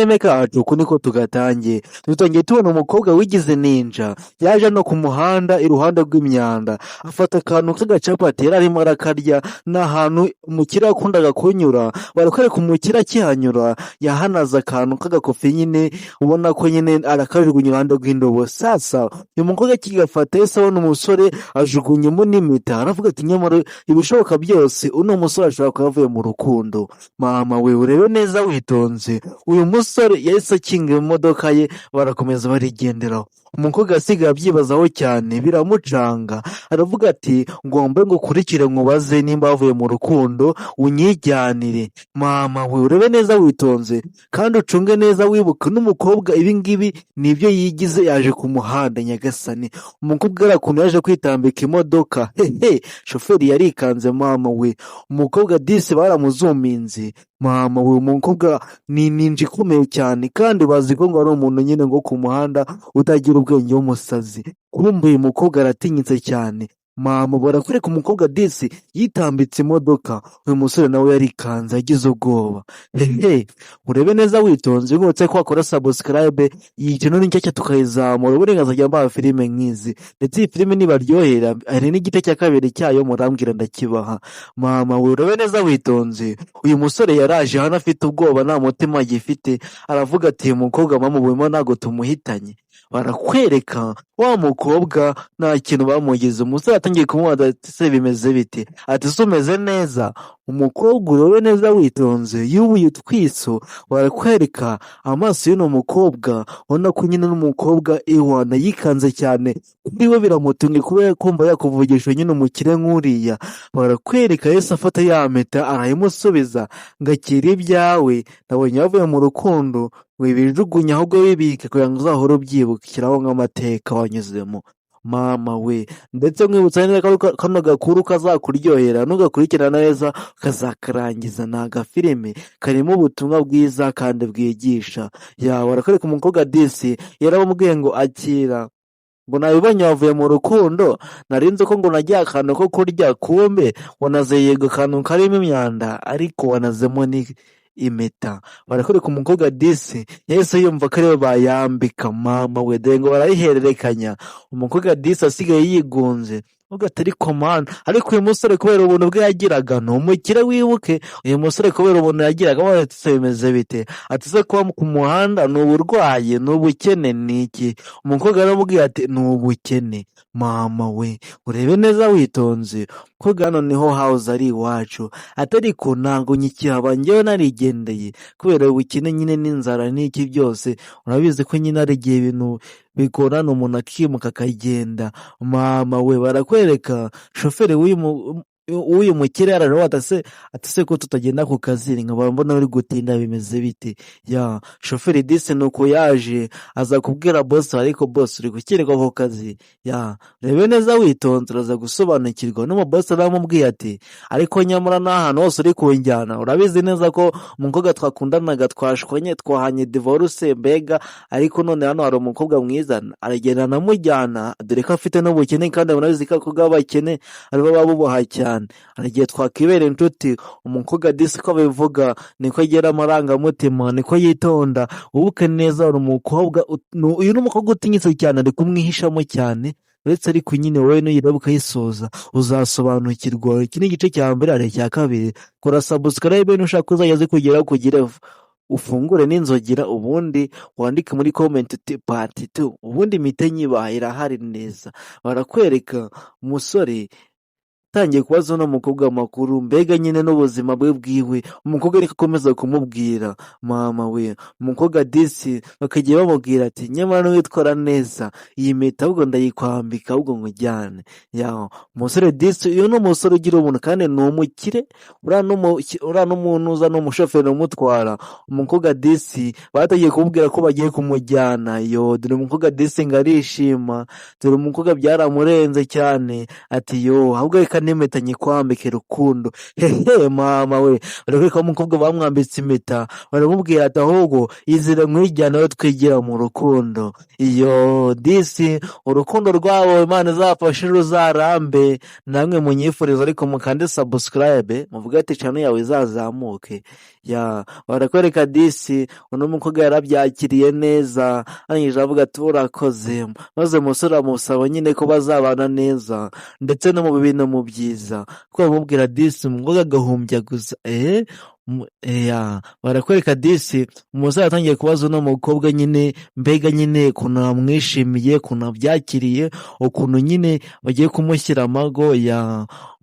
kameme kacu uku niko dutangiye tubona umukobwa wigize ninja yaje no ku muhanda iruhande rw'imyanda afata akantu k'agacapati yari arimo arakarya n'ahantu umukire yakundaga kunyura barakwereka umukire akihanyura yahanaze akantu k'agakofi nyine ubona ko nyine arakajugunya iruhande rw'indobo. Sasa uyu mukobwa akigafata yahise abona umusore ajugunyemo n'impeta aravuga ati nyamara ibishoboka byose uno musore ashobora kuba avuye mu rukundo. Mama we urebe neza witonze, uyu musore yahise akinga imodoka ye barakomeza barigenderaho. Umukobwa asigaye abyibazaho cyane biramucanga aravuga ati ngomba ngo ukurikire nkubaze nimba wavuye mu rukundo unyijyanire. Mama we urebe neza witonze kandi ucunge neza wibuka n'umukobwa ibingibi nibyo yigize yaje ku muhanda nyagasani. Umukobwa arakuntu yaje kwitambika imodoka shoferi yarikanze. Mama we umukobwa disi baramuzuminze. Mama we umukobwa ni ninja ikomeye cyane kandi bazi ko ngo ari umuntu nyine ngo ku muhanda utagira ubwenge w'umusazi. Kumbe uyu mukobwa aratinyitse cyane. Mama barakwereka umukobwa disi yitambitse imodoka, uyu musore nawe yarikanze yagize ubwoba. Urebe neza witonze ngotse ko wakora subscribe iyi channel ni nshyashya tukayizamura uburenganzira bwa mba filime nk'izi, ndetse iyi filime nibaryohera hari n'igice cya kabiri cyayo murambwira ndakibaha. Mama we urebe neza witonze uyu musore yaraje hano afite ubwoba nta mutima agifite aravuga ati uyu mukobwa mama wema ntago tumuhitanye. Barakwereka wa mukobwa nta kintu bamugize. Umusore atangiye kumubaza ati se bimeze bite, ati se umeze neza. Umukobwa urebe neza witonze yubuye utwiso. Barakwereka amaso y'uno mukobwa ubona ko nyine n'umukobwa iwana yikanze cyane kuri we biramutunga kubera kumva yakuvugisha nyine umukire nk'uriya. Barakwereka Yesu afata ya mpeta arayimusubiza ngo akire ibyawe nabonye yavuye mu rukundo wibijugunya ahubwo wibike kugira ngo uzahore ubyibukiraho nk'amateka wanyuzemo. Mama we ndetse nkwibutsa neza kano gakuru kazakuryohera nugakurikirana neza kazakarangiza. ni agafilime karimo ubutumwa bwiza kandi bwigisha. Barakwereka umukobwa disi yarabamubwiye ngo akira ngo nabibonye wavuye mu rukundo narinzi ko ngo nagiye akantu ko kurya kumbe wanazeyego akantu karimo imyanda ariko wanazemo ni impeta. Barakwereka umukobwa disi yahise yumva ko ariwe bayambika. Mama we dore ngo barayihererekanya. Umukobwa disi asigaye yigunze ugatari komanda ariko uyu musore kubera ubuntu bwe yagiraga ni umukire wibuke. Uyu musore kubera ubuntu yagiraga ati se bimeze bite, ati se kuba ku muhanda ni uburwayi ni ubukene ni iki. Umukobwa aramubwira ati ni ubukene. Mama we urebe neza witonze ko hano niho house ari iwacu atari ko ntango nyikihaba njyewe narigendeye kubera ubukene nyine n'inzara n'iki byose. Urabizi ko nyine ari igihe ibintu bikorana umuntu akimuka akagenda. Mama we barakwereka shoferi w'uyu mukire araroba atase ko tutagenda ku kazi nkaba mbona uri gutinda bimeze bite. Shoferi disi nuko yaje aza kubwira boss ariko boss uri gukirwa ku kazi. Rebe neza witonze uraza gusobanukirwa. N'umu boss aramubwiye ati ariko nyamara n'ahantu hose uri kunjyana urabizi neza ko umukobwa twakundanaga twashwanye twahanye divorce mbega ariko none hano hari umukobwa mwiza aragenda namujyana dore ko afite n'ubukene kandi murabizi ko bw'abakene aribo babubaha cyane. Aragiye twakibera inshuti. Umukobwa disi ko bivuga niko agera amarangamutima niko yitonda. Ubuke neza uri umukobwa uyu n'umukobwa utinyitse cyane ari kumwihishamo cyane uretse ariko nyine wowe nuyireba ukayisoza uzasobanukirwa. Iki ni igice cya mbere hari icya kabiri. Kora subscribe nushaka uzajya zikugeraho kugira ufungure n'inzogera ubundi wandike muri comment part 2 ubundi mite nyibaha irahari neza. Barakwereka umusore tangiye kubaza no mukobwa makuru mbega nyine n'ubuzima bwe bwiwe. Umukobwa ariko akomeza kumubwira. Mama we umukobwa disi bakagiye bamubwira ati nyamara witwara neza iyi mpeta ahubwo ndayikwambika ahubwo nkujyane. Umusore disi uyu ni umusore ugira ubuntu kandi ni umukire uriya n'umuntu uza n'umushoferi umutwara. Umukobwa disi batagiye kumubwira ko bagiye kumujyana. Dore umukobwa disi ngo arishima dore umukobwa byaramurenze cyane ati ahubwo reka n'impeta nyikwambike Rukundo. Hehe mama we, barakwereka ko umukobwa bamwambitse impeta, baramubwira ati ahubwo izire nkwijyana aho twigira mu rukundo. Iyo disi urukundo rwabo Imana izafashe ruzarambe, namwe munyifuriza ariko mukande subscribe muvuge ati channel yawe izazamuke. Barakwereka disi uno mukobwa yarabyakiriye neza, arangije avuga ati urakoze, maze umusore amusaba nyine ko bazabana neza ndetse no mu bibi no mu byiza, ko bamubwira disi umukobwa agahumbya gusa. Barakwereka disi umusore atangiye kubaza uno mukobwa nyine mbega nyine ukuntu amwishimiye, ukuntu abyakiriye, ukuntu nyine bagiye kumushyira amago.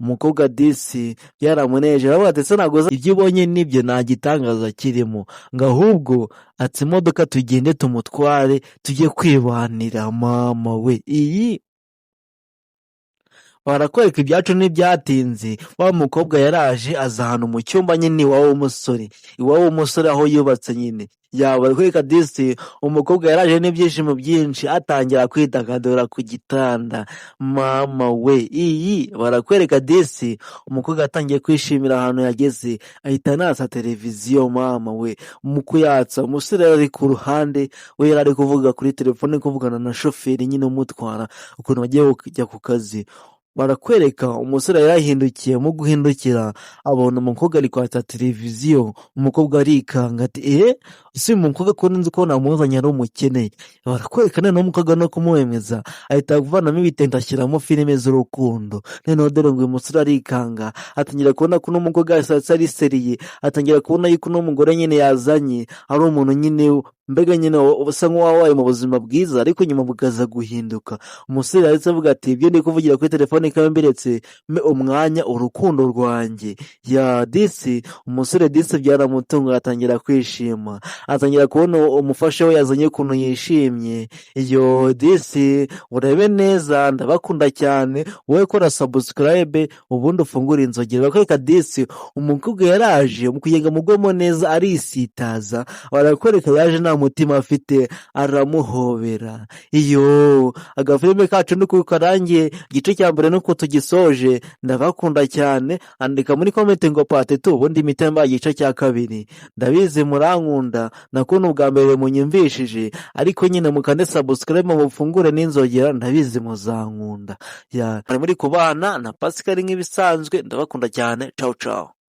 Umukobwa disi byaramuneje, aravuga ati ese ntabwo ibyo ubonye nibyo nta gitangaza kirimo, ngo ahubwo ati imodoka tugende tumutware tujye kwibanira mama we. Barakwereka ibyacu ntibyatinze, wa mukobwa yaraje aza ahantu mu cyumba nyine iwabo w'umusore aho yubatse nyine. Barakwereka disi umukobwa yaraje n'ibyishimo byinshi atangira kwidagadura ku gitanda mama we. Barakwereka disi umukobwa atangiye kwishimira ahantu yageze, ahita anasa televiziyo mama we. Mu kuyatsa umusore yari ku ruhande, we yari ari kuvuga kuri telefone, kuvugana na shoferi nyine umutwara ukuntu bagiye kujya ku kazi. Barakwereka umusore yarahindukiye, mu guhindukira abona umukobwa ari kwatsa televiziyo. Umukobwa arikanga ati si umukobwa ko nzi ko namuzanye ari umukene. Barakwereka noneho umukobwa no kumwemeza ahita avanamo ibitente ashyiramo filime z'urukundo. Noneho dore ngo uyu musore arikanga, atangira kubona ko n'umukobwa yasatse ari seriye, atangira kubona yuko n'umugore nyine yazanye ari umuntu nyine mbega nyine usa nk'uwabaye mu buzima bwiza, ariko nyuma bukaza guhinduka. Umusore yahise avuga ati ibyo ndi kuvugira kuri telefone ikaba mbiretse me umwanya urukundo rwanjye. Disi umusore disi byaramutunga, atangira kwishima, atangira kubona umufasha we yazanye ukuntu yishimye. Disi urebe neza, ndabakunda cyane, wowe kora subscribe ubundi ufungura inzogera. Barakwereka disi umukobwa yaraje kuyenga mugwemo neza arisitaza, barakwereka yaje nta mutima afite, aramuhobera. Agafilime kacu nuko karangiye, igice cya mbere nuko tugisoje. Ndabakunda cyane, andika muri comment ngo part 2 ubundi mitemba igice cya kabiri. Ndabizi murankunda, nakuntu ubwa mbere munyumvishije, ariko nyine mukande subscribe mufungure n'inzogera, ndabizi muzankunda. Muri kubana na Pascal nk'ibisanzwe, ndabakunda cyane. Ciao ciao.